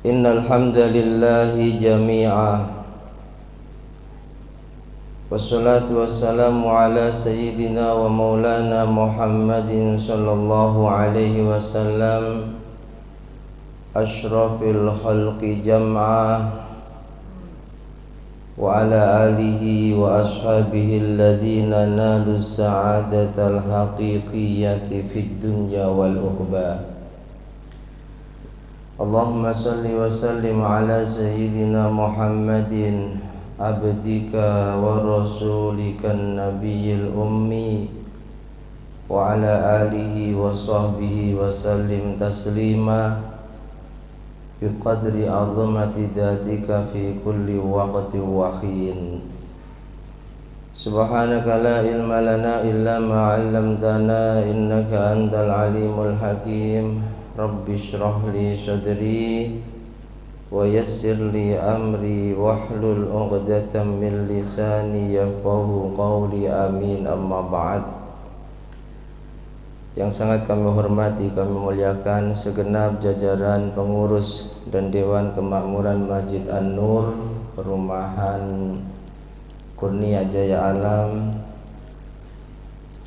Innal hamdalillahi jami'a wassalatu wassalamu ala sayyidina wa maulana Muhammadin sallallahu alaihi wasallam asyrafil khalqi jam'a wa ala alihi wa ashabihi alladhina nalu sa'adatal haqiqiyyati fid dunya wal ukhbah. Allahumma salli wa sallim ala sayyidina Muhammadin abdika wa rasulika nabiyil ummi wa ala alihi wa sahbihi wa sallim taslima bi qadri azamati dhatika fi kulli waqtin wa hin. Subhanaka la ilma lana illa ma 'allamtana innaka antal alimul hakim. Rabbi shrah li sadri wa yassir li amri wahlul 'uqdatam min lisani yafqahu qawli amin amma ba'd. Yang sangat kami hormati, kami muliakan segenap jajaran pengurus dan Dewan Kemakmuran Masjid An-Nur Perumahan Kurnia Jaya Alam,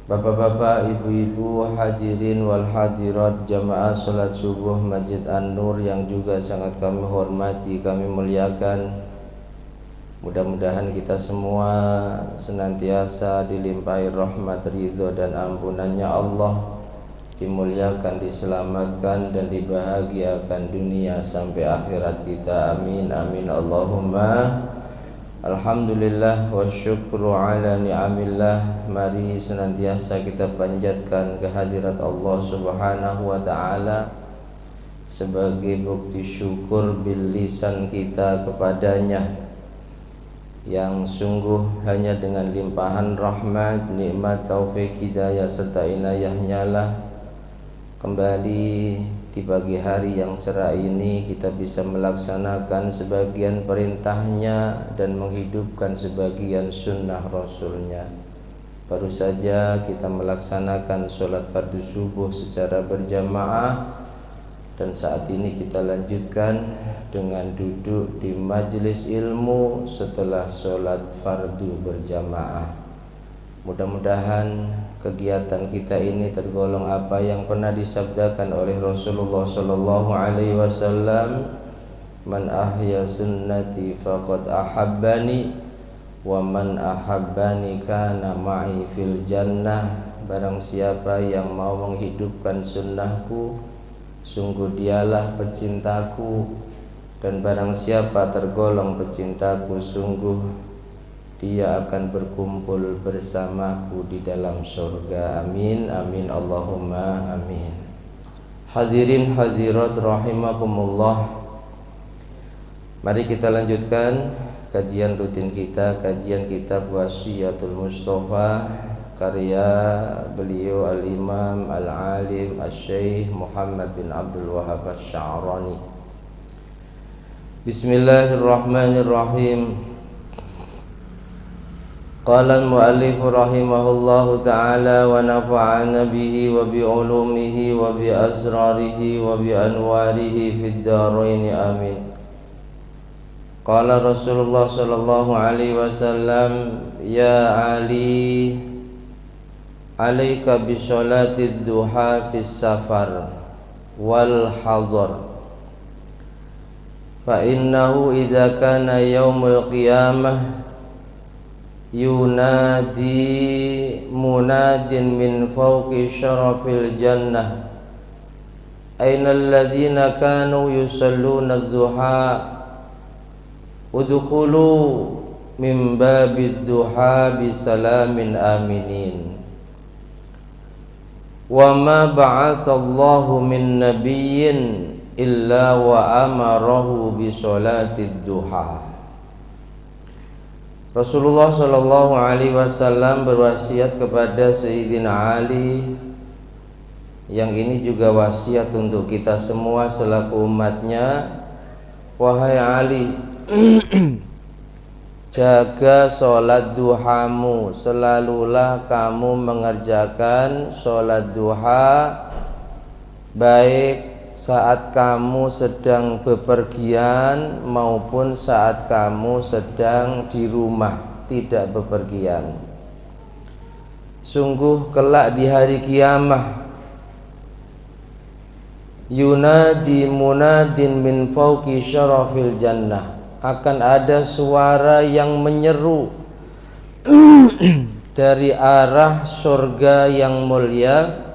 bapak-bapak, ibu-ibu, hadirin wal hadirat jamaah salat subuh Masjid An-Nur yang juga sangat kami hormati, kami muliakan. Mudah-mudahan kita semua senantiasa dilimpahi rahmat, ridho dan ampunannya Allah, dimuliakan, diselamatkan dan dibahagiakan dunia sampai akhirat kita. Amin amin Allahumma. Alhamdulillah wa syukru ala ni'amillah. Mari senantiasa kita panjatkan kehadirat Allah subhanahu wa ta'ala sebagai bukti syukur bil lisan kita kepadanya, yang sungguh hanya dengan limpahan rahmat, nikmat, taufik, hidayah serta inayahnya lah kembali di pagi hari yang cerah ini kita bisa melaksanakan sebagian perintahnya dan menghidupkan sebagian sunnah rasulnya. Baru saja kita melaksanakan sholat fardu subuh secara berjamaah, dan saat ini kita lanjutkan dengan duduk di majelis ilmu setelah sholat fardu berjamaah. Mudah-mudahan kegiatan kita ini tergolong apa yang pernah disabdakan oleh Rasulullah sallallahu alaihi wasallam, man ahya sunnati faqad ahabbani wa man ahabbani kana ma'i fil jannah. Barang siapa yang mau menghidupkan sunnahku, sungguh dialah pecintaku, dan barang siapa tergolong pecintaku, sungguh dia akan berkumpul bersamaku di dalam surga. Amin amin Allahumma amin. Hadirin hadirat rahimakumullah, mari kita lanjutkan kajian rutin kita, kajian kitab Wasiyatul Mustafa karya beliau al-Imam al-Alim al-Syekh Muhammad bin Abdul Wahhab Asy-Sya'rani. Bismillahirrahmanirrahim. Qala al-muallif rahimahullahu ta'ala wa nafa'ana bihi wa bi ulumihi wa bi asrarihi wa bi anwarihi fid dharain amin. Qala Rasulullah sallallahu alaihi wasallam, ya Ali, alaika bi sholatid duha fis safar wal hadar, fa innahu idza kana yaumul qiyamah yunadi munadin min fawqi syarafil jannah aina alladhina kanu yusalluna ad-duha udkhulu min babid duha bisalamin aminin. Wa ma ba'atsallahu min nabiyyin illa wa amarahu bi sholatid duha. Rasulullah sallallahu alaihi wasallam berwasiat kepada Sayyidina Ali, yang ini juga wasiat untuk kita semua selaku umatnya. Wahai Ali, jaga sholat duhamu, selalulah kamu mengerjakan sholat duha baik saat kamu sedang bepergian maupun saat kamu sedang di rumah tidak bepergian. Sungguh kelak di hari kiamah yunadi munadin min fauqi syarafil jannah, akan ada suara yang menyeru dari arah surga yang mulia.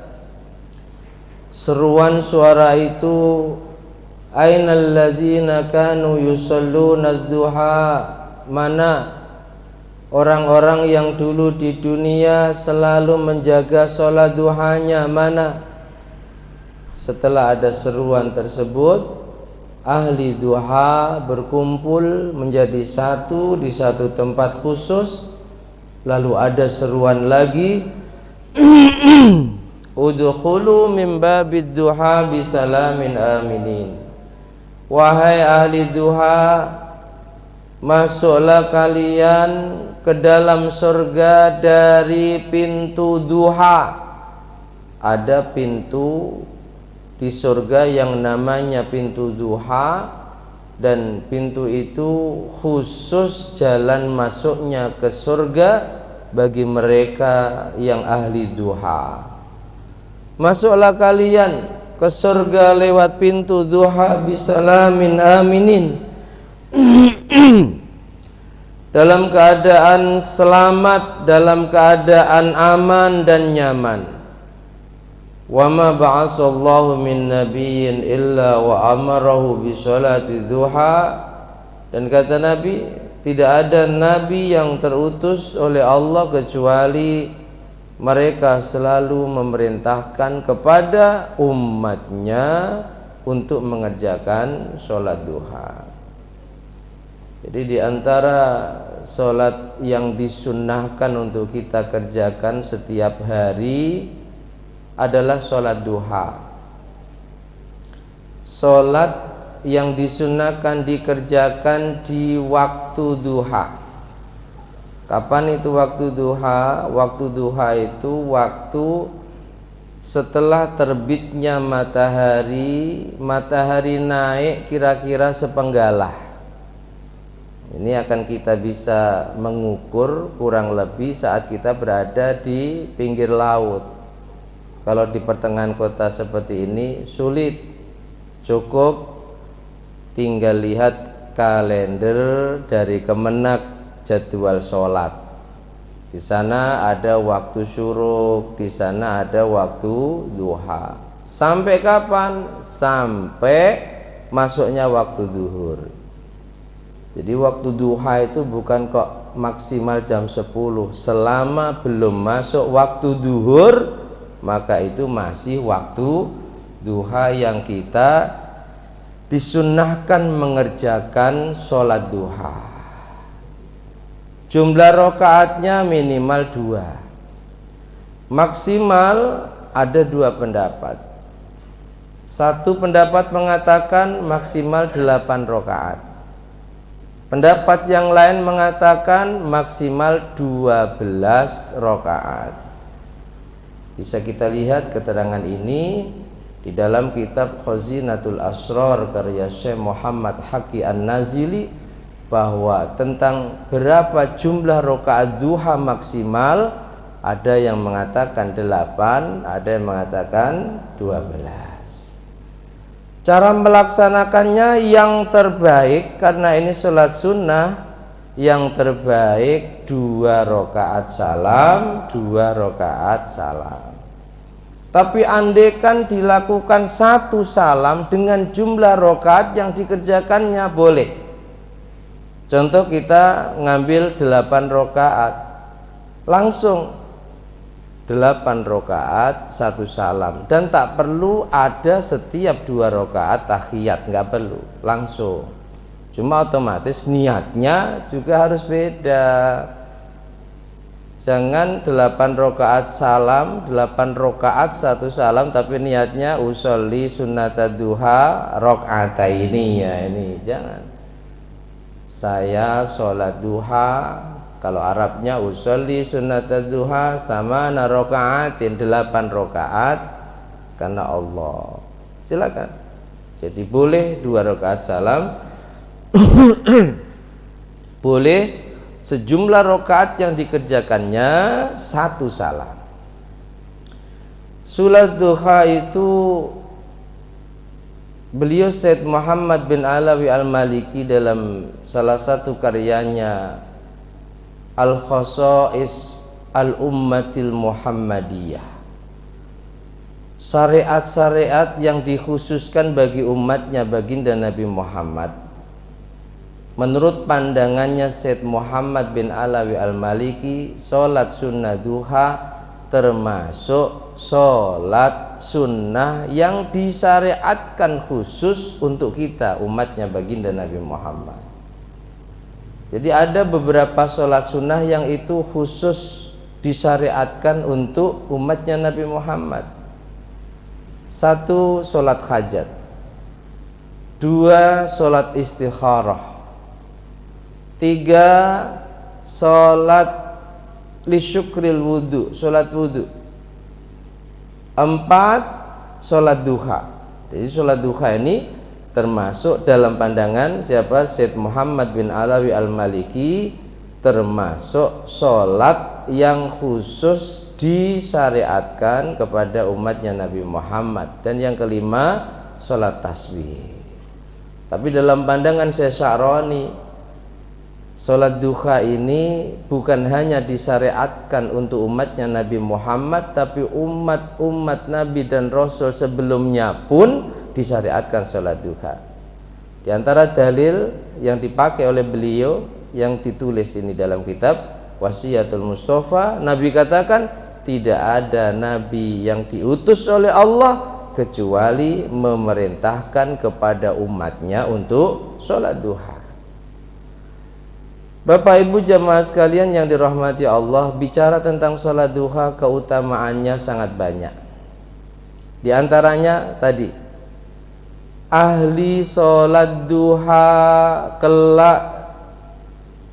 Seruan suara itu, ainal ladzina kanu yusalluna duha, mana orang-orang yang dulu di dunia selalu menjaga sholat duhanya, mana? Setelah ada seruan tersebut, ahli duha berkumpul menjadi satu di satu tempat khusus. Lalu ada seruan lagi, udkhulu min babid duha bisalamin aminin. Wahai ahli duha, masuklah kalian ke dalam surga dari pintu duha. Ada pintu di surga yang namanya pintu duha, dan pintu itu khusus jalan masuknya ke surga bagi mereka yang ahli duha. Masuklah kalian ke surga lewat pintu duha bisalamin aminin, dalam keadaan selamat, dalam keadaan aman dan nyaman. Wa ma ba'atsallahu min nabiyyin illa wa amarahu bi sholati duha, dan kata Nabi, tidak ada nabi yang terutus oleh Allah kecuali mereka selalu memerintahkan kepada umatnya untuk mengerjakan sholat duha. Jadi di antara sholat yang disunnahkan untuk kita kerjakan setiap hari adalah sholat duha. Sholat yang disunnahkan dikerjakan di waktu duha. Kapan itu waktu duha? Waktu duha itu waktu setelah terbitnya matahari. Matahari naik kira-kira sepenggalah. Ini akan kita bisa mengukur kurang lebih saat kita berada di pinggir laut. Kalau di pertengahan kota seperti ini sulit, cukup tinggal lihat kalender dari Kemenak, jadwal sholat. Di sana ada waktu syuruk, di sana ada waktu duha. Sampai kapan? Sampai masuknya waktu duhur. Jadi waktu duha itu bukan kok maksimal jam 10. Selama belum masuk waktu duhur, maka itu masih waktu duha yang kita disunnahkan mengerjakan sholat duha. Jumlah rakaatnya minimal 2. Maksimal ada 2 pendapat. Satu pendapat mengatakan maksimal 8 rakaat. Pendapat yang lain mengatakan maksimal 12 rakaat. Bisa kita lihat keterangan ini di dalam kitab Khazinatul Asrar karya Syekh Muhammad Haqi An-Nazili, bahwa tentang berapa jumlah rakaat duha maksimal ada yang mengatakan 8, ada yang mengatakan 12. Cara melaksanakannya yang terbaik, karena ini sholat sunnah, yang terbaik 2 rakaat salam, 2 rakaat salam. Tapi andaikan dilakukan 1 salam dengan jumlah rakaat yang dikerjakannya boleh. Contoh kita ngambil 8 rakaat, langsung 8 rakaat 1 salam, dan tak perlu ada setiap 2 rakaat tahiyat, nggak perlu, langsung. Cuma otomatis niatnya juga harus beda. Jangan 8 rakaat salam, 8 rakaat 1 salam, tapi niatnya usolli sunnatad duha rakaataini, ya ini jangan. Saya sholat duha, kalau Arabnya usolli sunnatad duha sama rakaatin, 8 rakaat karena Allah. Silakan. Jadi boleh 2 rakaat salam, boleh sejumlah rakaat yang dikerjakannya 1 salam. Salat duha itu beliau Syed Muhammad bin Alawi Al-Maliki dalam salah satu karyanya Al-Khosais Al-Ummatil Muhammadiyah, syariat-syariat yang dikhususkan bagi umatnya baginda Nabi Muhammad. Menurut pandangannya Syed Muhammad bin Alawi Al-Maliki, sholat sunnah duha termasuk sholat sunnah yang disyariatkan khusus untuk kita umatnya baginda Nabi Muhammad. Jadi ada beberapa sholat sunnah yang itu khusus disyariatkan untuk umatnya Nabi Muhammad. 1, sholat hajat. 2, sholat istikharah. 3, sholat lisyukril wudu, sholat wudu. 4, sholat duha. Jadi sholat duha ini termasuk dalam pandangan siapa? Syed Muhammad bin Alawi Al-Maliki, termasuk sholat yang khusus disyariatkan kepada umatnya Nabi Muhammad. Dan yang kelima, sholat tasbih. Tapi dalam pandangan Syekh Sya'rani, sholat duha ini bukan hanya disyariatkan untuk umatnya Nabi Muhammad, tapi umat-umat Nabi dan Rasul sebelumnya pun disyariatkan sholat duha. Di antara dalil yang dipakai oleh beliau yang ditulis ini dalam kitab Wasiyatul Mustafa, Nabi katakan tidak ada nabi yang diutus oleh Allah kecuali memerintahkan kepada umatnya untuk sholat duha. Bapak Ibu jamaah sekalian yang dirahmati Allah, bicara tentang sholat duha, keutamaannya sangat banyak. Di antaranya tadi, ahli sholat duha kelak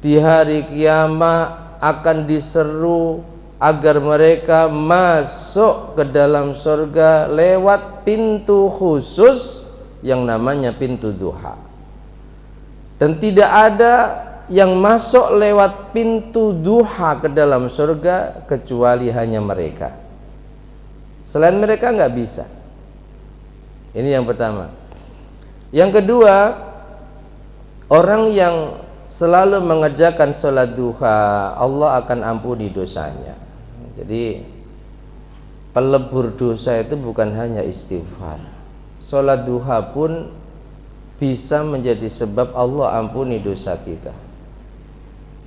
di hari kiamat akan diseru agar mereka masuk ke dalam surga lewat pintu khusus yang namanya pintu duha. Dan tidak ada yang masuk lewat pintu duha ke dalam surga kecuali hanya mereka. Selain mereka nggak bisa. Ini yang pertama. Yang kedua, orang yang selalu mengerjakan sholat duha, Allah akan ampuni dosanya. Jadi pelebur dosa itu bukan hanya istighfar. Sholat duha pun bisa menjadi sebab Allah ampuni dosa kita.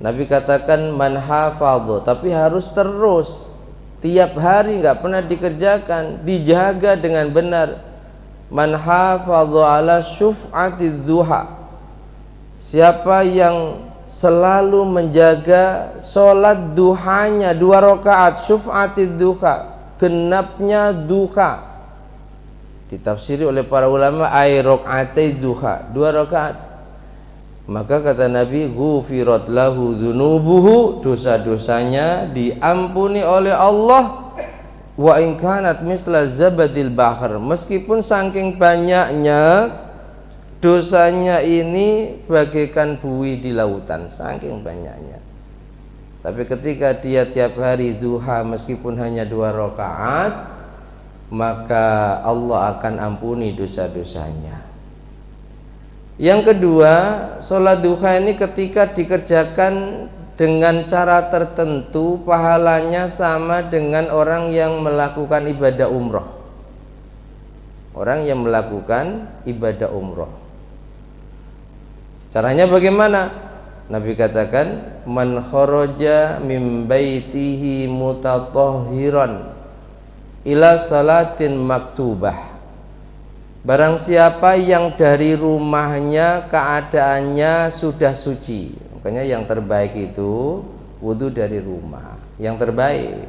Nabi katakan man hafadhu, tapi harus terus, tiap hari, nggak pernah dikerjakan, dijaga dengan benar. Man hafadhu ala syuf'ati duha, siapa yang selalu menjaga sholat duhanya 2 rakaat, syuf'ati duha, genapnya duha, ditafsiri oleh para ulama ay rakaatay duha, 2 rakaat. Maka kata Nabi, ghufirat lahu dzunubuhu, dosa-dosanya diampuni oleh Allah. Wa in kanat misla zabadil bahr, meskipun saking banyaknya dosanya ini bagaikan buih di lautan, saking banyaknya. Tapi ketika dia tiap hari duha meskipun hanya 2 rakaat, maka Allah akan ampuni dosa-dosanya. Yang kedua, sholat duha ini ketika dikerjakan dengan cara tertentu, pahalanya sama dengan orang yang melakukan ibadah umroh. Orang yang melakukan ibadah umroh, caranya bagaimana? Nabi katakan, man kharaja min baitihi mutatahhiran ila salatin maktubah, barang siapa yang dari rumahnya keadaannya sudah suci. Makanya yang terbaik itu wudhu dari rumah, yang terbaik.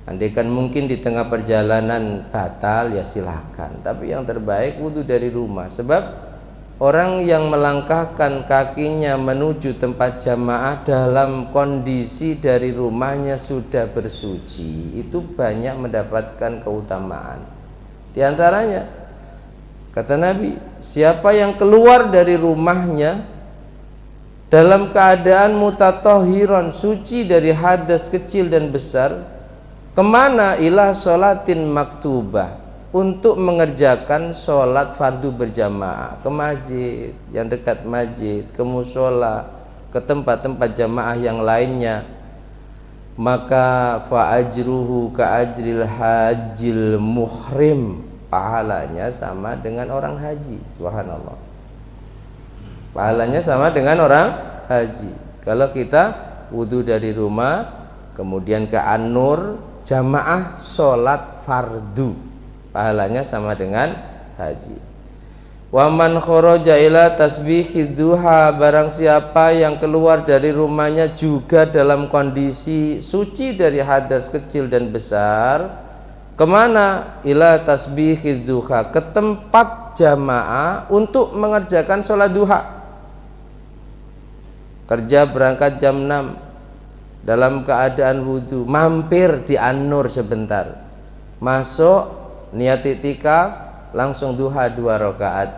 Andaikan mungkin di tengah perjalanan batal, ya silahkan, tapi yang terbaik wudhu dari rumah. Sebab orang yang melangkahkan kakinya menuju tempat jamaah dalam kondisi dari rumahnya sudah bersuci, itu banyak mendapatkan keutamaan. Di antaranya, Kata Nabi, siapa yang keluar dari rumahnya dalam keadaan mutatohiron, suci dari hadas kecil dan besar, kemana? Ila sholatin maktubah, untuk mengerjakan sholat fardu berjamaah, ke masjid yang dekat masjid, ke musola, ke tempat-tempat jamaah yang lainnya, maka fa ajruhu ka ajril hajil muhrim, pahalanya sama dengan orang haji. Subhanallah, pahalanya sama dengan orang haji. Kalau kita wudu dari rumah kemudian ke An-Nur jamaah sholat fardu, pahalanya sama dengan haji. Wa man kharaja ila tasbihid duha, barang siapa yang keluar dari rumahnya juga dalam kondisi suci dari hadas kecil dan besar, kemana? Ila tasbihid duha, ke tempat jamaah untuk mengerjakan sholat duha. Kerja berangkat jam 6, dalam keadaan wudhu, mampir di An-Nur sebentar, masuk niat iktikaf, langsung duha 2 rakaat.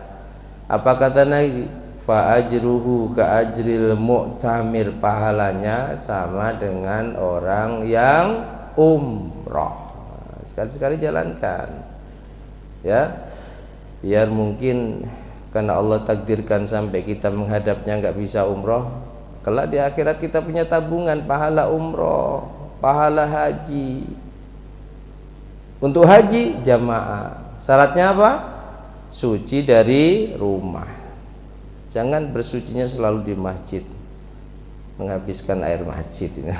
Apa kata Nabi? Fa ajruhu ka ajril mu'tamir, pahalanya sama dengan orang yang umroh. Sekali-sekali jalankan ya, biar mungkin karena Allah takdirkan sampai kita menghadapnya nggak bisa umroh, kelak di akhirat kita punya tabungan pahala umroh, pahala haji. Untuk haji jamaah, syaratnya apa? Suci dari rumah. Jangan bersucinya selalu di masjid, menghabiskan air masjid ini.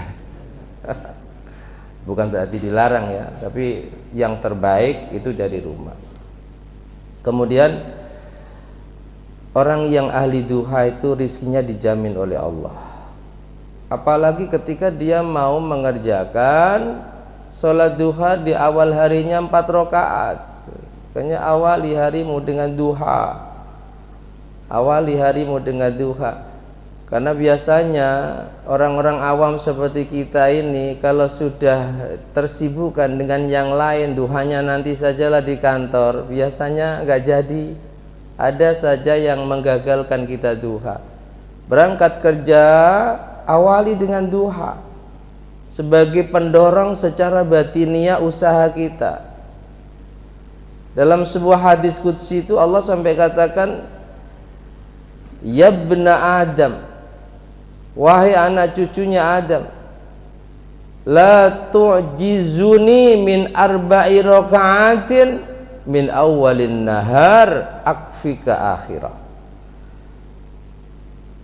Bukan berarti dilarang ya, tapi yang terbaik itu dari rumah. Kemudian orang yang ahli duha itu rizkinya dijamin oleh Allah. Apalagi ketika dia mau mengerjakan sholat duha di awal harinya 4 rakaat. Kayaknya awali harimu dengan duha, awali harimu dengan duha. Karena biasanya orang-orang awam seperti kita ini kalau sudah tersibukkan dengan yang lain, duhanya nanti sajalah di kantor, biasanya nggak jadi. Ada saja yang menggagalkan kita duha. Berangkat kerja, awali dengan duha sebagai pendorong secara batiniah usaha kita. Dalam sebuah hadis qudsi itu Allah sampai katakan, ya bna Adam, wahai anak cucunya Adam, la tu'jizuni min arba'i raka'atin min awalin nahar akfika akhirah.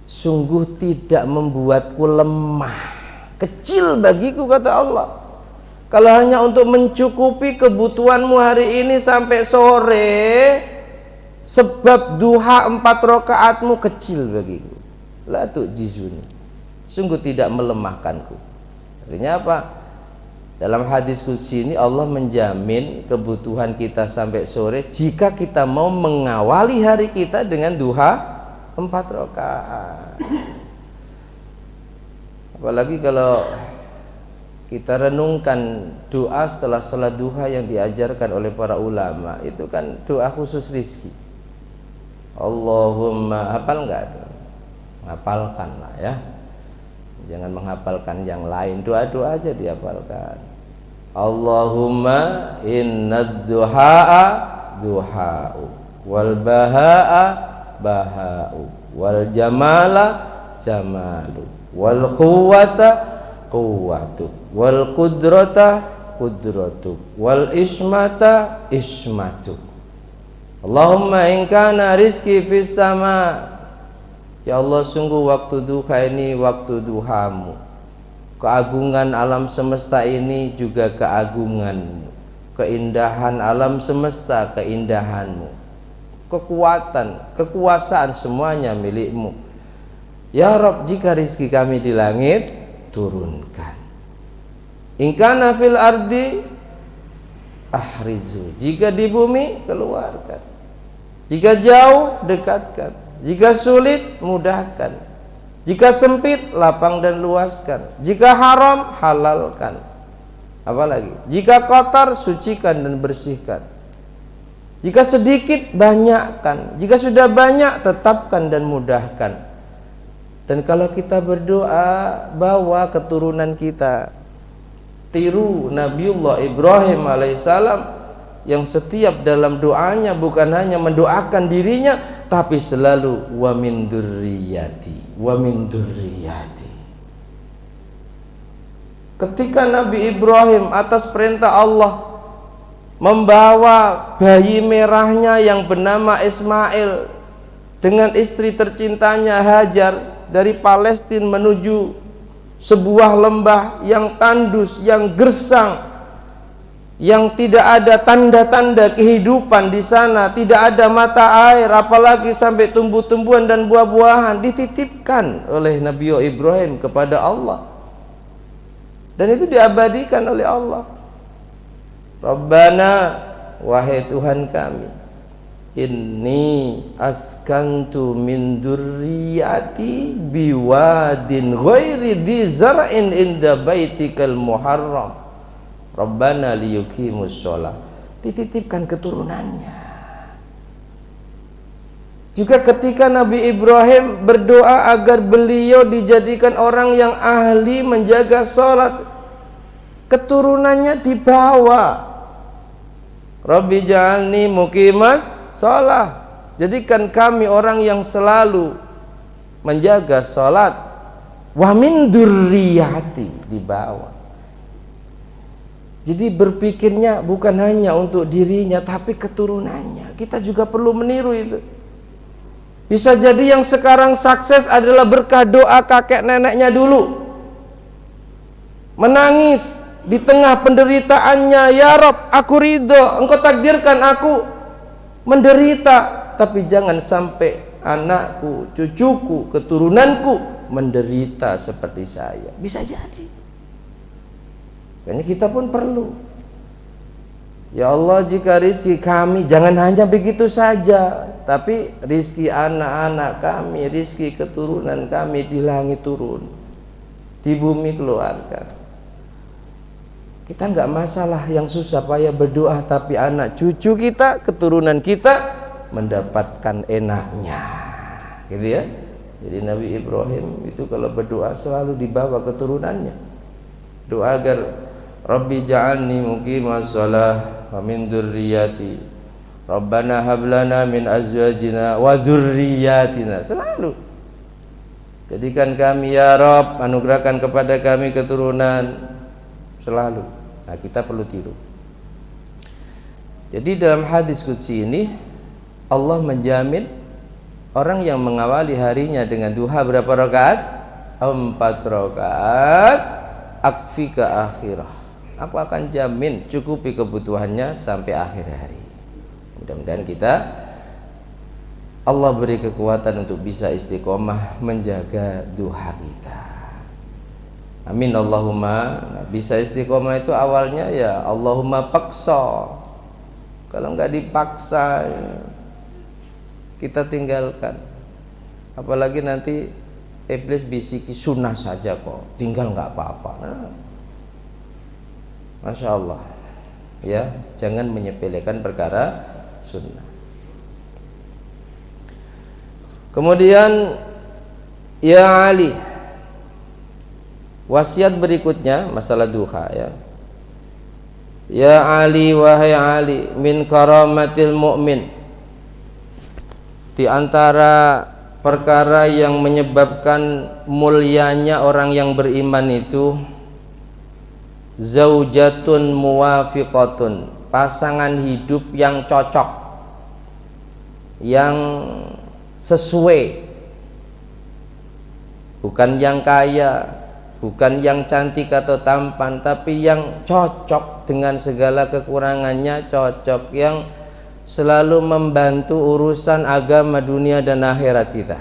Sungguh tidak membuatku lemah, kecil bagiku, kata Allah, kalau hanya untuk mencukupi kebutuhanmu hari ini sampai sore, sebab duha 4 rakaatmu kecil bagiku. La tu'jizuni, sungguh tidak melemahkanku. Artinya apa? Dalam hadis qudsi ini Allah menjamin kebutuhan kita sampai sore jika kita mau mengawali hari kita dengan duha 4 rakaat. Apalagi kalau kita renungkan doa setelah sholat duha yang diajarkan oleh para ulama, itu kan doa khusus rizki. Allahumma, hafal nggak tuh? Hafalkan lah ya, jangan menghafalkan yang lain, doa-doa aja dihafalkan. Allahumma innad duha'a duha'u wal baha'a baha'u wal jamala jamalu wal quwwata quwwatu wal qudrata qudratu wal ismata ismatu. Allahumma in kana rizki fis sama, ya Allah, sungguh waktu duha ini waktu duhamu, keagungan alam semesta ini juga keagunganmu, keindahan alam semesta keindahanmu, kekuatan, kekuasaan semuanya milikmu. Ya Rabb, jika rizki kami di langit, turunkan. In kana fil ardi ahrizu, jika di bumi keluarkan, jika jauh dekatkan, jika sulit mudahkan, jika sempit lapang dan luaskan, jika haram halalkan, apalagi jika kotor sucikan dan bersihkan. Jika sedikit, banyakkan. Jika sudah banyak, tetapkan dan mudahkan. Dan kalau kita berdoa, bawa keturunan kita. Tiru Nabiullah Ibrahim alaihissalam yang setiap dalam doanya bukan hanya mendoakan dirinya, tapi selalu wa min dzurriyyati, wa min dzurriyyati. Ketika Nabi Ibrahim atas perintah Allah membawa bayi merahnya yang bernama Ismail dengan istri tercintanya Hajar dari Palestina menuju sebuah lembah yang tandus, yang gersang, yang tidak ada tanda-tanda kehidupan di sana, tidak ada mata air, apalagi sampai tumbuh-tumbuhan dan buah-buahan, dititipkan oleh Nabi Ibrahim kepada Allah, dan itu diabadikan oleh Allah. Rabbana, wahai Tuhan kami, inni askantu min dzurriyyati biwadin ghairi dzi zar'in inda baitikal muharram Rabbana liyuqimus shalah. Dititipkan keturunannya. Juga ketika Nabi Ibrahim berdoa agar beliau dijadikan orang yang ahli menjaga salat, keturunannya dibawa. Rabbi ja'alni muqimas shalah, jadikan kami orang yang selalu menjaga salat. Wa min dzurriyyati, dibawa. Jadi berpikirnya bukan hanya untuk dirinya, tapi keturunannya. Kita juga perlu meniru itu. Bisa jadi yang sekarang sukses adalah berkah doa kakek neneknya dulu. Menangis di tengah penderitaannya, ya Rob, aku ridho, engkau takdirkan aku menderita, tapi jangan sampai anakku, cucuku, keturunanku menderita seperti saya. Bisa jadi. Makanya kita pun perlu, ya Allah, jika rizki kami jangan hanya begitu saja, tapi rizki anak-anak kami, rizki keturunan kami di langit turun, di bumi keluarkan. Kita nggak masalah yang susah payah berdoa, tapi anak cucu kita, keturunan kita mendapatkan enaknya, gitu ya. Jadi Nabi Ibrahim itu kalau berdoa selalu dibawa keturunannya. Doa agar Rabbi ja'alni muqimas shalah wa min dzurriyyati Rabbana hab lana min azwajina wa dzurriyyatina. Selalu jadikan kami ya Rabb, anugerahkan kepada kami keturunan. Selalu. Nah, kita perlu tiru. Jadi dalam hadis qudsi ini Allah menjamin orang yang mengawali harinya dengan duha berapa rakaat? 4 rakaat, akfika akhirah. Aku akan jamin cukupi kebutuhannya sampai akhir hari. Mudah-mudahan kita Allah beri kekuatan untuk bisa istiqomah menjaga duha kita. Amin Allahumma. Nah, bisa istiqomah itu awalnya ya Allahumma paksa. Kalau nggak dipaksa kita tinggalkan. Apalagi nanti iblis bisiki sunnah saja kok, tinggal nggak apa-apa. Nah, Masya Allah, ya, jangan menyepelekan perkara sunnah. Kemudian ya Ali, wasiat berikutnya masalah duha ya. Ya Ali, wahai Ali, min karamatil mu'min, di antara perkara yang menyebabkan mulianya orang yang beriman itu zaujatun muwafiqatun, pasangan hidup yang cocok, yang sesuai, bukan yang kaya, bukan yang cantik atau tampan, tapi yang cocok dengan segala kekurangannya, cocok, yang selalu membantu urusan agama, dunia dan akhirat kita.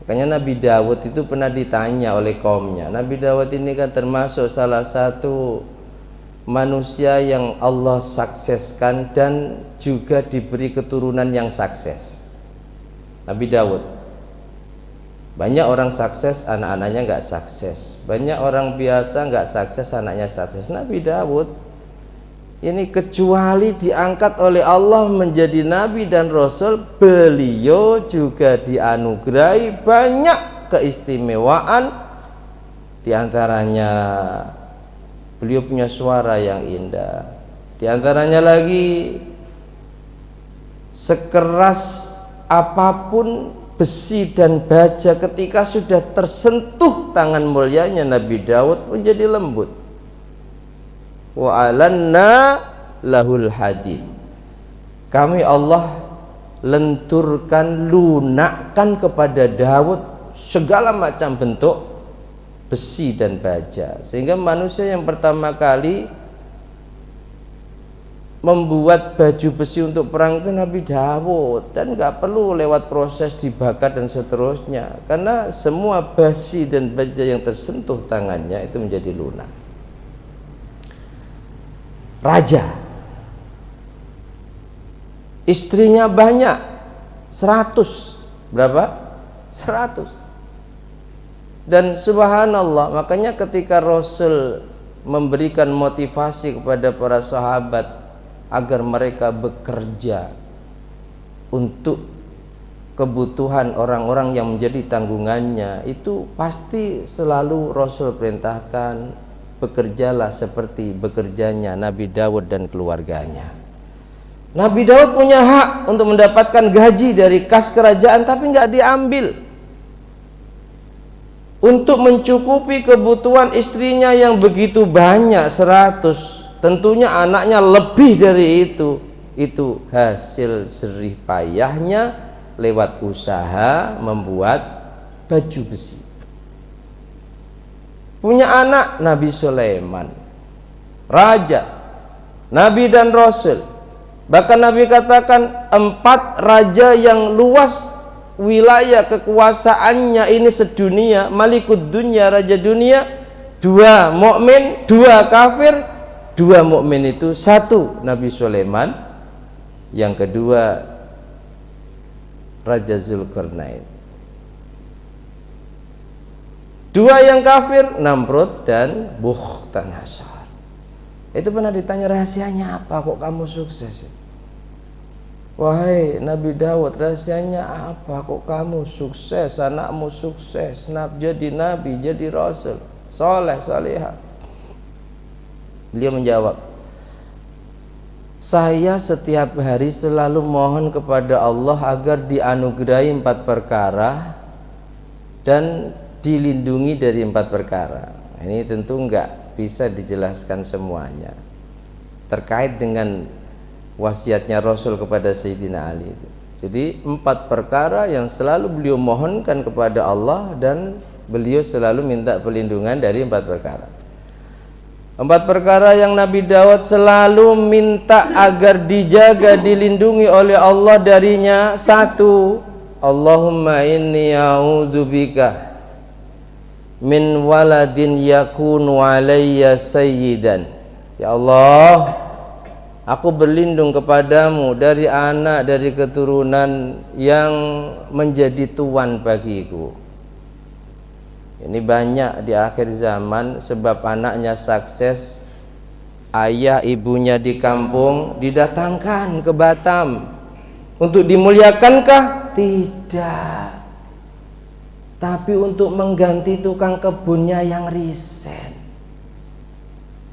Makanya Nabi Dawud itu pernah ditanya oleh kaumnya. Nabi Dawud ini kan termasuk salah satu manusia yang Allah sukseskan dan juga diberi keturunan yang sukses. Nabi Dawud. Banyak orang sukses, anak-anaknya nggak sukses. Banyak orang biasa nggak sukses, anaknya sukses. Nabi Dawud ini kecuali diangkat oleh Allah menjadi nabi dan rasul, beliau juga dianugerahi banyak keistimewaan. Di antaranya beliau punya suara yang indah. Di antaranya lagi, sekeras apapun besi dan baja, ketika sudah tersentuh tangan mulianya Nabi Daud menjadi lembut. Wa alanna lahul hadid. Kami Allah lenturkan, lunakkan kepada Daud segala macam bentuk besi dan baja, sehingga manusia yang pertama kali membuat baju besi untuk perang itu Nabi Daud, dan nggak perlu lewat proses dibakar dan seterusnya, karena semua besi dan baja yang tersentuh tangannya itu menjadi lunak. Raja, istrinya banyak, 100, berapa? 100. Dan subhanallah, makanya ketika Rasul memberikan motivasi kepada para sahabat agar mereka bekerja untuk kebutuhan orang-orang yang menjadi tanggungannya, itu pasti selalu Rasul perintahkan, bekerjalah seperti bekerjanya Nabi Daud dan keluarganya. Nabi Daud punya hak untuk mendapatkan gaji dari kas kerajaan, tapi nggak diambil. Untuk mencukupi kebutuhan istrinya yang begitu banyak, 100, tentunya anaknya lebih dari itu hasil jerih payahnya lewat usaha membuat baju besi. Punya anak Nabi Sulaiman, raja, nabi dan rasul. Bahkan Nabi katakan 4 raja yang luas wilayah kekuasaannya ini sedunia, malikud dunia, raja dunia, 2 mukmin, 2 kafir. 2 mukmin itu, 1 Nabi Sulaiman, yang kedua Raja Zulkarnain. 2 yang kafir, Namrud dan Bukhtanasar. Itu pernah ditanya, rahasianya apa kok kamu sukses? Wahai Nabi Daud, rahasianya apa kok kamu sukses, anakmu sukses, jadi nabi, jadi rasul, soleh, salihah? Beliau menjawab, saya setiap hari selalu mohon kepada Allah agar dianugerahi 4 perkara dan dilindungi dari 4 perkara. Ini tentu enggak bisa dijelaskan semuanya, terkait dengan wasiatnya Rasul kepada Sayyidina Ali. Jadi 4 perkara yang selalu beliau mohonkan kepada Allah, dan beliau selalu minta perlindungan dari 4 perkara. 4 perkara yang Nabi Daud selalu minta agar dijaga, dilindungi oleh Allah darinya. 1, Allahumma inni a'udzubika min waladin yakunu alayya sayyidan. Ya Allah, aku berlindung kepadamu dari anak, dari keturunan yang menjadi tuan bagiku. Ini banyak di akhir zaman, sebab anaknya sukses, ayah ibunya di kampung didatangkan ke Batam untuk dimuliakankah? Tidak, tapi untuk mengganti tukang kebunnya yang resign.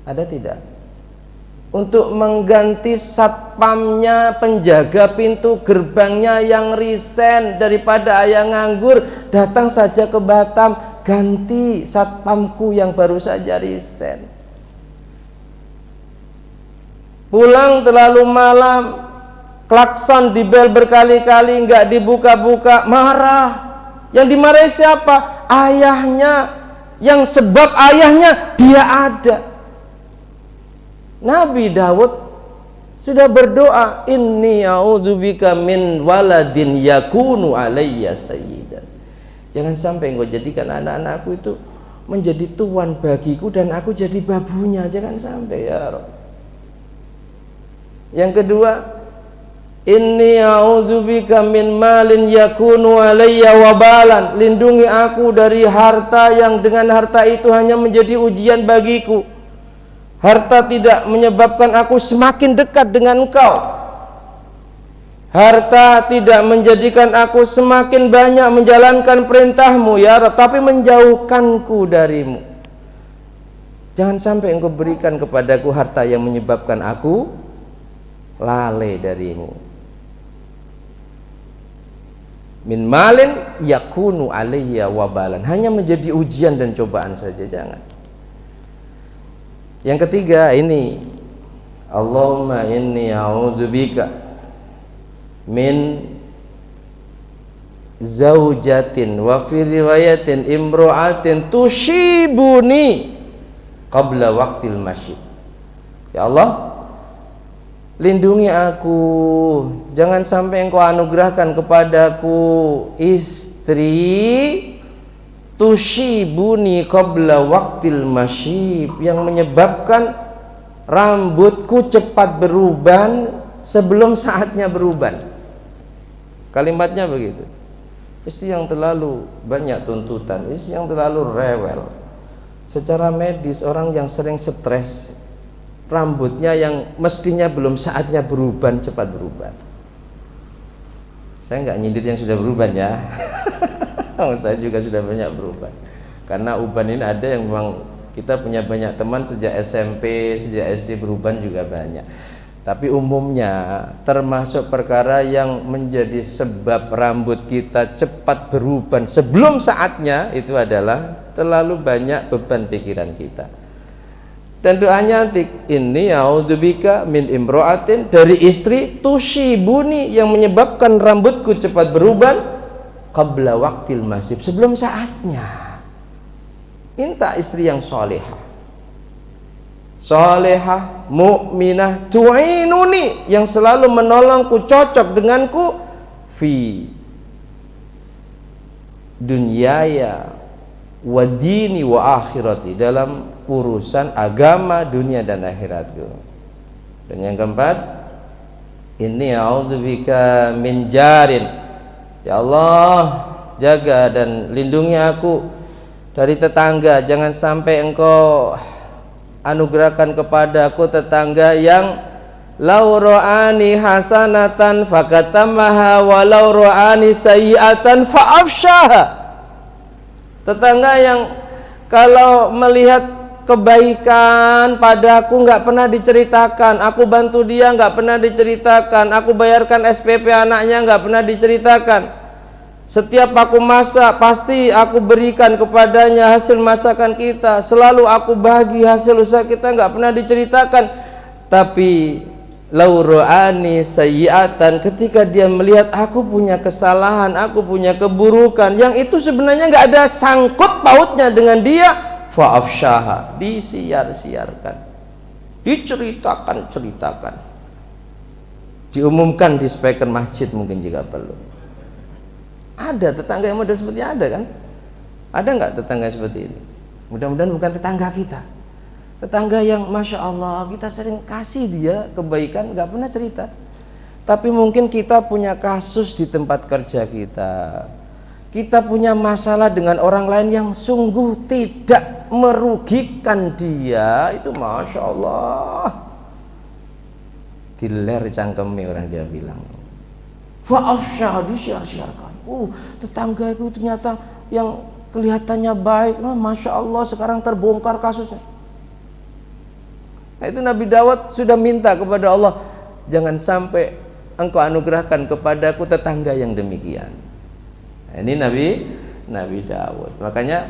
Ada tidak? Untuk mengganti satpamnya, penjaga pintu gerbangnya yang resign, daripada ayah nganggur, datang saja ke Batam, ganti satpamku yang baru saja resign. Pulang terlalu malam, klakson dibel berkali-kali, nggak dibuka-buka, marah. Yang dimarahi siapa? Ayahnya, yang sebab ayahnya dia ada. Nabi Daud sudah berdoa, inni a'udzubika min waladin yakunu alayya sayyidan. Jangan sampai engkau jadikan anak-anakku itu menjadi tuan bagiku dan aku jadi babunya. Jangan sampai ya Rabb. Yang kedua, inni a'udzubika min malin yakunu alayya wabalan. Lindungi aku dari harta yang dengan harta itu hanya menjadi ujian bagiku. Harta tidak menyebabkan aku semakin dekat dengan engkau. Harta tidak menjadikan aku semakin banyak menjalankan perintahmu ya Rabb, tapi menjauhkanku darimu. Jangan sampai engkau berikan kepadaku harta yang menyebabkan aku lalai darimu. Min malin yakunu alayya wabalan, hanya menjadi ujian dan cobaan saja, jangan. Yang ketiga ini, Allahumma inni a'udzubika min zaujatin wa fi riwayatin imra'atin tushibuni qabla waqtil masyid. Ya Allah, lindungi aku, jangan sampai engkau anugerahkan kepadaku istri tushibuni qabla waqtil masyib, yang menyebabkan rambutku cepat beruban sebelum saatnya beruban. Kalimatnya begitu. Istri yang terlalu banyak tuntutan, istri yang terlalu rewel. Secara medis, orang yang sering stres, rambutnya yang mestinya belum saatnya beruban cepat beruban. Saya nggak nyindir yang sudah beruban ya. Saya juga sudah banyak beruban. Karena uban ini ada yang memang kita punya banyak teman sejak SMP, sejak SD beruban juga banyak. Tapi umumnya termasuk perkara yang menjadi sebab rambut kita cepat beruban sebelum saatnya itu adalah terlalu banyak beban pikiran kita. Dan doanya ini, a'udzubika min imro'atin, dari istri tushibuni, yang menyebabkan rambutku cepat beruban qabla waqtil masib, sebelum saatnya. Minta istri yang solehah, mukminah, tu'inuni, yang selalu menolongku, cocok denganku, fi dunyaya wa dini wa akhirati, dalam urusan agama, dunia dan akhiratku. Dan yang keempat, inni a'udzubika min jarin. Ya Allah, jaga dan lindungi aku dari tetangga. Jangan sampai engkau anugerahkan kepadaku tetangga yang lau ra'ani hasanatan fakatamaha walau ra'ani sayyi'atan fa'afshaha. Tetangga yang kalau melihat kebaikan padaku nggak pernah diceritakan, aku bantu dia nggak pernah diceritakan, aku bayarkan SPP anaknya nggak pernah diceritakan, setiap aku masak pasti aku berikan kepadanya hasil masakan kita, selalu aku bagi hasil usaha kita, nggak pernah diceritakan. Tapi lauroani sayyi'atan, ketika dia melihat aku punya kesalahan, aku punya keburukan yang itu sebenarnya nggak ada sangkut pautnya dengan dia, fa'afshaha, disiar-siarkan, diceritakan, diumumkan di speaker masjid mungkin jika perlu. Ada tetangga yang model seperti ada kan? Ada nggak tetangga seperti ini? Mudah-mudahan bukan tetangga kita, tetangga yang masya Allah kita sering kasih dia kebaikan, nggak pernah cerita. Tapi mungkin kita punya kasus di tempat kerja kita punya masalah dengan orang lain yang sungguh tidak merugikan dia, itu masya Allah diler cangkeme, orang Jawa bilang fa'afsyah, disiar-siarkan. Tetangga itu ternyata yang kelihatannya baik, masya Allah sekarang terbongkar kasusnya. Nah, itu Nabi Dawud sudah minta kepada Allah, jangan sampai engkau anugerahkan kepadaku tetangga yang demikian. Nah, ini Nabi Dawud. Makanya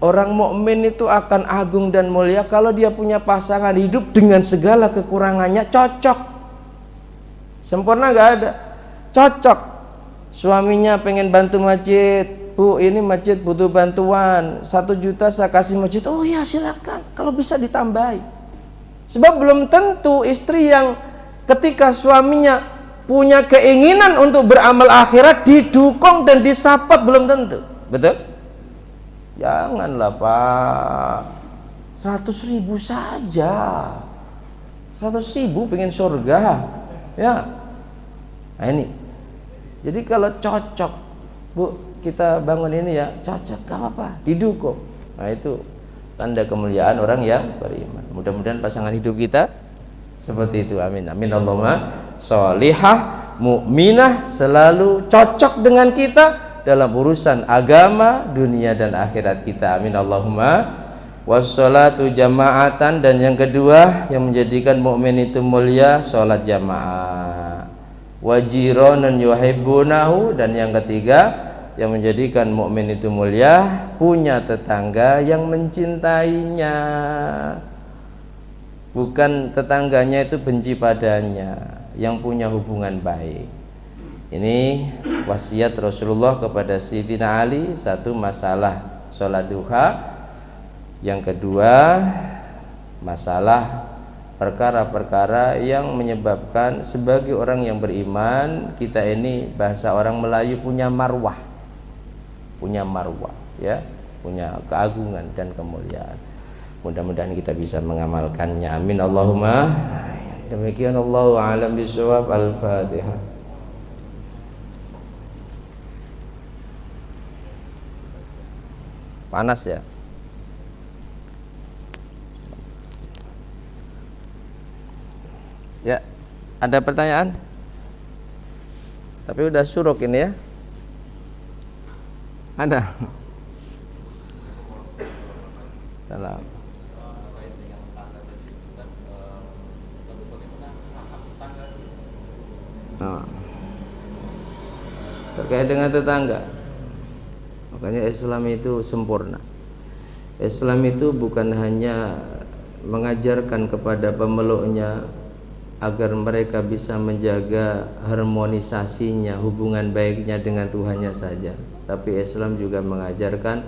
orang mukmin itu akan agung dan mulia kalau dia punya pasangan hidup dengan segala kekurangannya cocok. Sempurna nggak ada, cocok. Suaminya pengen bantu masjid, Bu, ini masjid butuh bantuan 1 juta saya kasih masjid. Oh ya silakan, kalau bisa ditambahi. Sebab belum tentu istri yang ketika suaminya punya keinginan untuk beramal akhirat didukung dan disupport, belum tentu. Betul? Janganlah Pak, 100.000 saja, 100.000 pengen surga ya. Nah ini, jadi kalau cocok, Bu, kita bangun ini ya, cocok, gak apa-apa, didukung. Nah itu tanda kemuliaan orang yang beriman. Mudah-mudahan pasangan hidup kita seperti itu. Amin. Amin. Allahumma sholihah, mukminah, selalu cocok dengan kita dalam urusan agama, dunia dan akhirat kita. Amin. Allahumma wassalatu jama'atan, dan yang kedua yang menjadikan mukmin itu mulia, salat jamaah. Wajironan yuhibbunahu, dan yang ketiga yang menjadikan mukmin itu mulia, punya tetangga yang mencintainya. Bukan tetangganya itu benci padanya, yang punya hubungan baik. Ini wasiat Rasulullah kepada Sayyidina Ali. Satu, masalah sholat duha. Yang kedua, masalah perkara-perkara yang menyebabkan sebagai orang yang beriman, kita ini bahasa orang Melayu punya marwah, ya, punya keagungan dan kemuliaan. Mudah-mudahan kita bisa mengamalkannya. Amin. Allahumma. Demikian, Allahu a'lam bishawab. Al-Fatihah. Panas ya? Ya, ada pertanyaan? Tapi udah suruk ini ya? Ada? Salam. Terkait dengan tetangga, makanya Islam itu sempurna. Islam itu bukan hanya mengajarkan kepada pemeluknya agar mereka bisa menjaga harmonisasinya, hubungan baiknya dengan Tuhannya saja, tapi Islam juga mengajarkan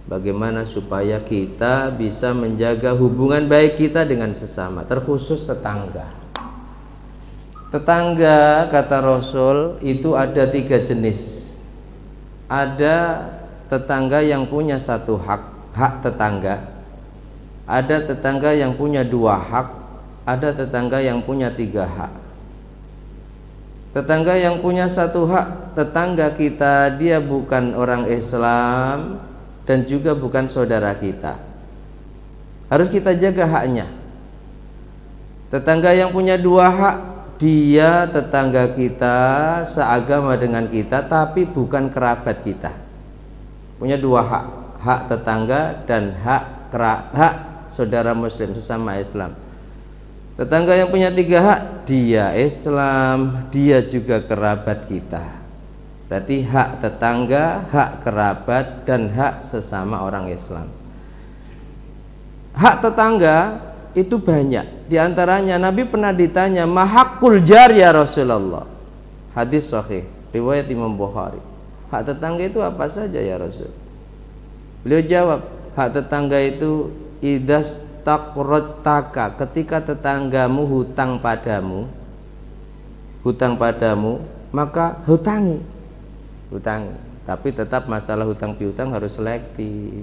bagaimana supaya kita bisa menjaga hubungan baik kita dengan sesama, terkhusus tetangga. Tetangga, kata Rasul, itu ada 3 jenis. Ada tetangga yang punya 1 hak tetangga. Ada tetangga yang punya 2 hak. Ada tetangga yang punya 3 hak. Tetangga yang punya 1 hak, tetangga kita, dia bukan orang Islam dan juga bukan saudara kita. Harus kita jaga haknya. Tetangga yang punya 2 hak, dia tetangga kita, seagama dengan kita, tapi bukan kerabat kita. Punya 2 hak, hak tetangga dan hak saudara muslim sesama Islam. Tetangga yang punya 3 hak, dia Islam, dia juga kerabat kita. Berarti hak tetangga, hak kerabat, dan hak sesama orang Islam. Hak tetangga itu banyak. Di antaranya Nabi pernah ditanya, "Mahakul jar ya Rasulullah?" Hadis sahih riwayat Imam Bukhari. Hak tetangga itu apa saja ya Rasul? Beliau jawab, hak tetangga itu idas taqrattaka, ketika tetanggamu hutang padamu, maka hutangi. Tapi tetap masalah hutang piutang harus selektif.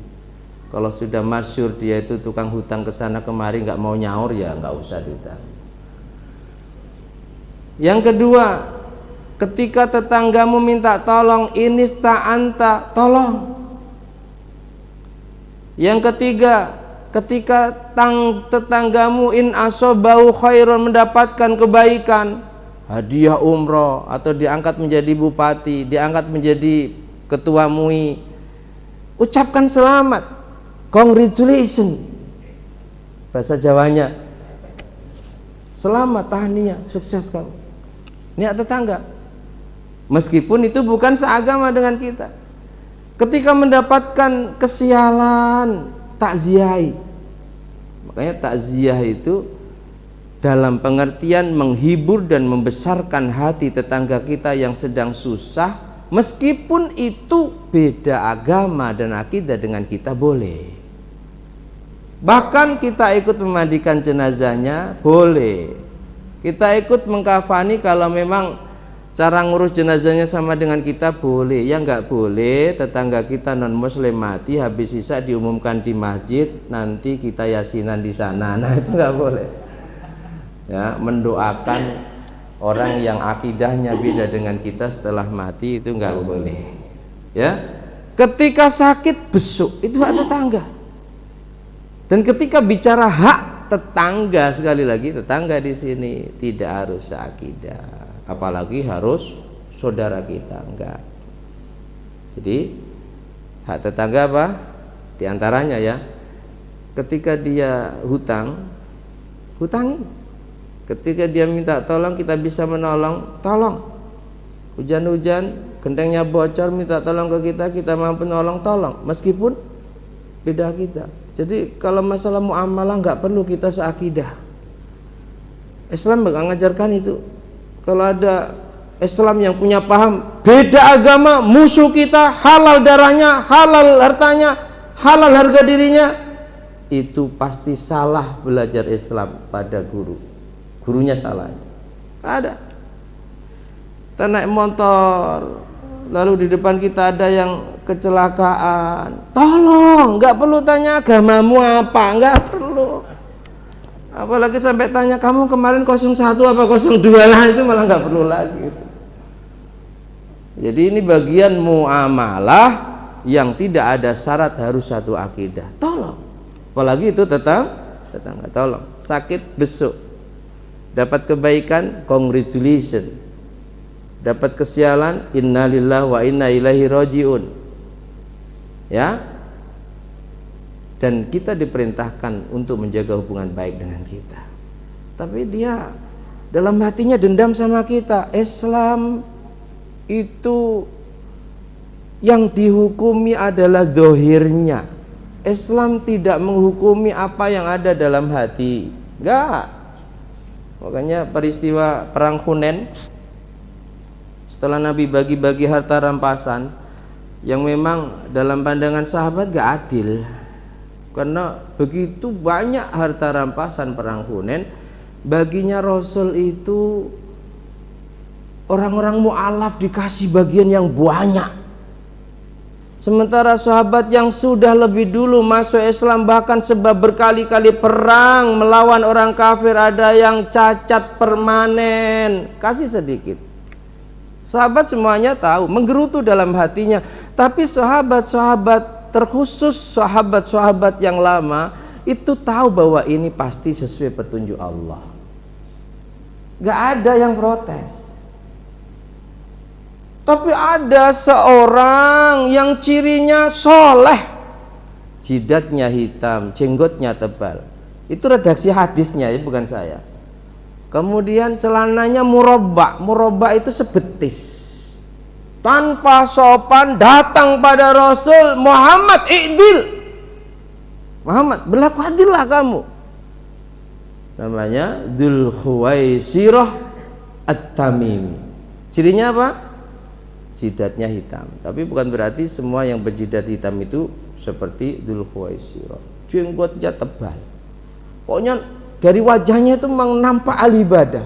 Kalau sudah masyhur dia itu tukang hutang kesana kemari, nggak mau nyaur, ya nggak usah dihutang. Yang kedua, ketika tetanggamu minta tolong, inista'anta, tolong. Yang ketiga, ketika tetanggamu in asobau khairan, mendapatkan kebaikan, hadiah umroh atau diangkat menjadi bupati, diangkat menjadi ketua MUI, ucapkan selamat. Congratulations, bahasa Jawanya, selamat, tahniah, sukses kamu. Ini hak tetangga, meskipun itu bukan seagama dengan kita. Ketika mendapatkan kesialan, takziah. Makanya takziah itu dalam pengertian menghibur dan membesarkan hati tetangga kita yang sedang susah, meskipun itu beda agama dan akidah dengan kita, boleh. Bahkan kita ikut memandikan jenazahnya, boleh. Kita ikut mengkafani kalau memang cara ngurus jenazahnya sama dengan kita, boleh. Yang nggak boleh, tetangga kita non muslim mati, habis sisa diumumkan di masjid, nanti kita yasinan di sana. Nah, itu nggak boleh. Ya, mendoakan orang yang akidahnya beda dengan kita setelah mati, itu nggak boleh. Ya, ketika sakit besuk, itu hak tetangga. Dan ketika bicara hak tetangga, sekali lagi tetangga di sini tidak harus seakidah, apalagi harus saudara kita, enggak. Jadi hak tetangga apa? Di antaranya ya, ketika dia hutangi. Ketika dia minta tolong, kita bisa menolong, tolong. Hujan-hujan, gentengnya bocor, minta tolong ke kita, kita mampu nolong, tolong. Meskipun beda kita. Jadi kalau masalah muamalah nggak perlu kita seakidah. Islam nggak mengajarkan itu. Kalau ada Islam yang punya paham beda agama, musuh kita, halal darahnya, halal hartanya, halal harga dirinya, itu pasti salah belajar Islam pada gurunya salah. Ada kita naik motor, lalu di depan kita ada yang kecelakaan, tolong, nggak perlu tanya agamamu apa, nggak perlu. Apalagi sampai tanya kamu kemarin 01 apa 02, lah itu malah nggak perlu lagi. Jadi ini bagian muamalah yang tidak ada syarat harus satu akidah, tolong. Apalagi itu tetangga, tolong. Sakit besuk, dapat kebaikan, congratulations. Dapat kesialan, innalillahi wa inna ilaihi rajiun. Ya, dan kita diperintahkan untuk menjaga hubungan baik dengan kita, tapi dia dalam hatinya dendam sama kita. Islam itu yang dihukumi adalah zahirnya. Islam tidak menghukumi apa yang ada dalam hati, enggak. Makanya peristiwa perang Hunain, setelah Nabi bagi-bagi harta rampasan yang memang dalam pandangan sahabat gak adil, karena begitu banyak harta rampasan perang Hunain, baginya Rasul itu orang-orang mu'alaf dikasih bagian yang banyak, sementara sahabat yang sudah lebih dulu masuk Islam, bahkan sebab berkali-kali perang melawan orang kafir, ada yang cacat permanen, kasih sedikit. Sahabat semuanya tahu, menggerutu dalam hatinya. Tapi sahabat-sahabat, terkhusus sahabat-sahabat yang lama, itu tahu bahwa ini pasti sesuai petunjuk Allah. Gak ada yang protes. Tapi ada seorang yang cirinya soleh, jidatnya hitam, jenggotnya tebal. Itu redaksi hadisnya ya, bukan saya. Kemudian celananya murabba itu sebetis. Tanpa sopan datang pada Rasul, Muhammad i'dil. Muhammad, berlaku adillah kamu. Namanya Dzul Khuwaisirah At-Tamimi. Cirinya apa? Jidatnya hitam. Tapi bukan berarti semua yang berjidat hitam itu seperti Dzul Khuwaisirah. Jenggotnya tebal. Pokoknya dari wajahnya itu memang nampak ahli ibadah,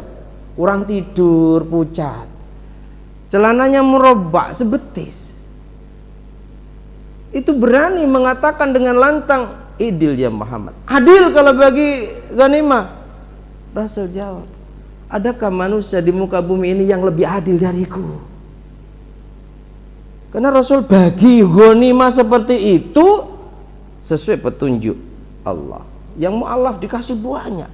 kurang tidur, pucat. Celananya murabba sebetis. Itu berani mengatakan dengan lantang, idil ya Muhammad, adil kalau bagi ghanimah. Rasul jawab, adakah manusia di muka bumi ini yang lebih adil dariku? Karena Rasul bagi ghanimah seperti itu sesuai petunjuk Allah. Yang mu'alaf dikasih banyak.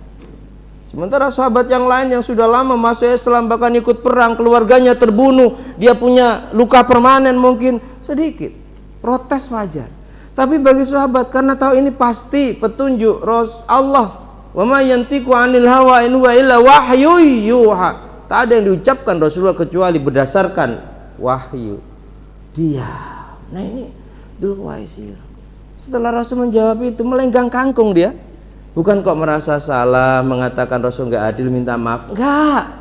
Sementara sahabat yang lain yang sudah lama masuk Islam, bahkan ikut perang, keluarganya terbunuh, dia punya luka permanen mungkin, sedikit. Protes wajar. Tapi bagi sahabat, karena tahu ini pasti petunjuk Allah, wa ma yantiqu 'anil hawa in huwa illa wahyu yuha. Tak ada yang diucapkan Rasulullah kecuali berdasarkan wahyu. Dia. Nah ini Dzul Khuwaisirah. Setelah Rasul menjawab itu, melenggang kangkung dia. Bukan kok merasa salah, mengatakan Rasul nggak adil, minta maaf. Enggak.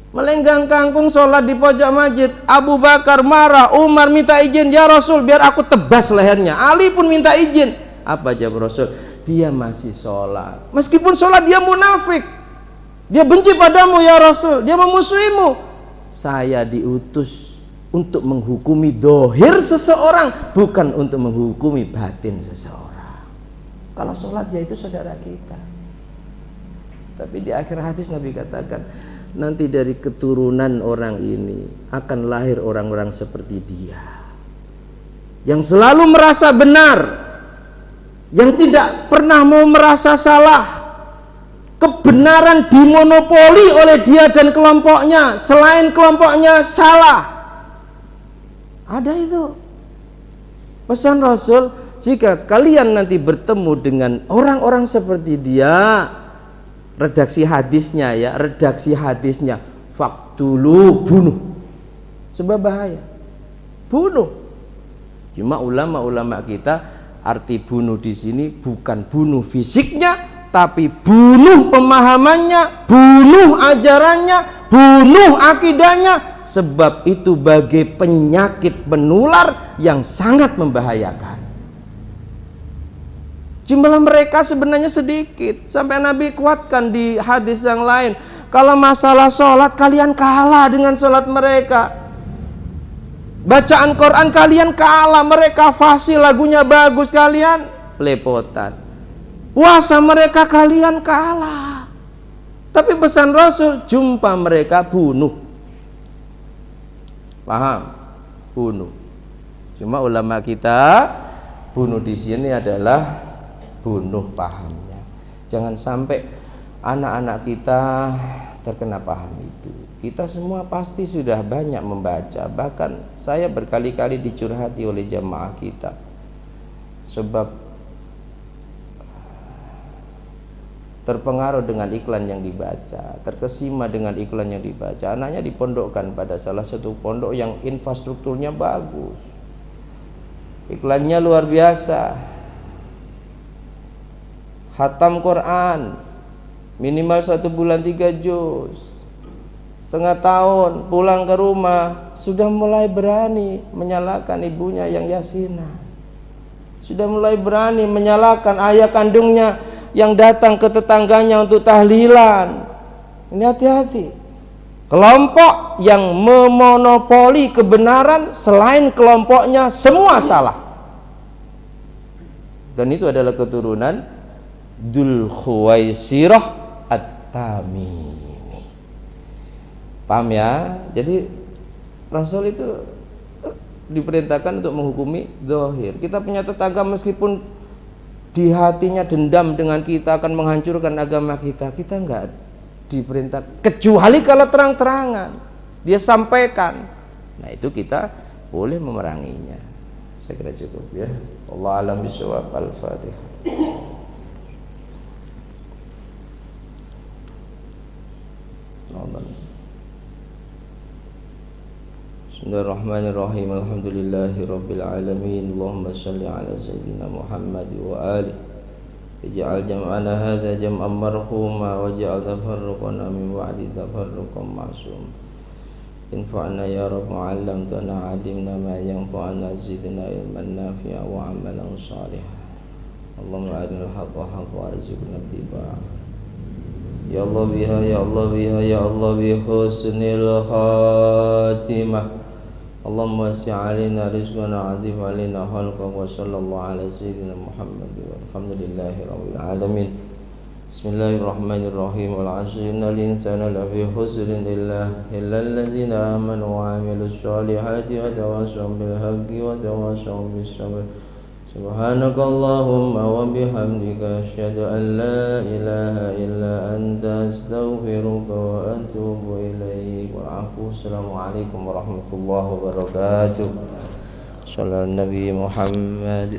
Melenggang kangkung, sholat di pojok masjid. Abu Bakar marah, Umar minta izin, ya Rasul biar aku tebas lehernya. Ali pun minta izin. Apa jawab Rasul? Dia masih sholat. Meskipun sholat dia munafik. Dia benci padamu ya Rasul. Dia memusuhimu. Saya diutus untuk menghukumi dohir seseorang, bukan untuk menghukumi batin seseorang. Kalau sholat ya itu saudara kita. Tapi di akhir hadis Nabi katakan, nanti dari keturunan orang ini akan lahir orang-orang seperti dia, yang selalu merasa benar, yang tidak pernah mau merasa salah, kebenaran dimonopoli oleh dia dan kelompoknya, selain kelompoknya salah. Ada itu pesan Rasul, jika kalian nanti bertemu dengan orang-orang seperti dia, redaksi hadisnya ya, faktulu, bunuh. Sebab bahaya, bunuh. Cuma ulama-ulama kita arti bunuh di sini bukan bunuh fisiknya, tapi bunuh pemahamannya, bunuh ajarannya, bunuh akidahnya. Sebab itu bagai penyakit menular yang sangat membahayakan. Jumlah mereka sebenarnya sedikit, sampai Nabi kuatkan di hadis yang lain, kalau masalah sholat kalian kalah dengan sholat mereka, bacaan Quran kalian kalah, mereka fasih, lagunya bagus, kalian lepotan. Puasa mereka kalian kalah. Tapi pesan Rasul, jumpa mereka bunuh. Paham? Bunuh. Cuma ulama kita bunuh di sini adalah bunuh pahamnya. Jangan sampai anak-anak kita terkena paham itu. Kita semua pasti sudah banyak membaca, bahkan saya berkali-kali dicurhati oleh jamaah kita, sebab terpengaruh dengan iklan yang dibaca, terkesima dengan iklan yang dibaca. Anaknya dipondokkan pada salah satu pondok yang infrastrukturnya bagus, iklannya luar biasa, khatam Quran minimal 1 bulan 3 juz, setengah tahun pulang ke rumah sudah mulai berani menyalahkan ibunya yang yasinan, sudah mulai berani menyalahkan ayah kandungnya yang datang ke tetangganya untuk tahlilan. Ini hati-hati. Kelompok yang memonopoli kebenaran, selain kelompoknya semua salah. Dan itu adalah keturunan Dzul Khuwaisirah At-Tamimi. Paham ya? Jadi Rasul itu diperintahkan untuk menghukumi zahir. Kita punya tetangga meskipun di hatinya dendam dengan kita, akan menghancurkan agama kita, kita enggak diperintah, kecuali kalau terang-terangan dia sampaikan. Nah itu kita boleh memeranginya. Saya kira cukup ya. Allah alam bisawab. Al-Fatihah. Bismillahirrahmanirrahim. Alhamdulillahi rabbil alamin. Allahumma shalli ala sayyidina Muhammad wa ali. Ij'al jam'ana hadza jam'an marhuma waj'al tafarruqana min ba'di tafarruqan ma'sum. Infa'na ya rabb, 'allamtana 'allimna ma yanfa'una, zidna ilman nafi'a wa 'amalan shalihan. Allahumma arinal haqqa haqqan warzuqna ittiba'ah. Ya Allah biha, ya Allah biha, ya Allah bi husnil khatimah. Allahumma wasi' alaina rizqana, 'adhif alaina khalqa, wa sallallahu ala sayyidina Muhammad walhamdulillahi rabbil alamin. Bismillahirrahmanirrahim. Wal 'asri innal insana lafi khusrin illa alladhina amanu wa 'amilus solihati wa tawassaw bil haqqi wa tawassaw bis sabr. Subhanakallahumma wa bihamdika asyhadu an la ilaha illa anta astaghfiruka wa atubu ilaik. Assalamualaikum warahmatullahi wabarakatuh. Sallallahu Nabi Muhammad.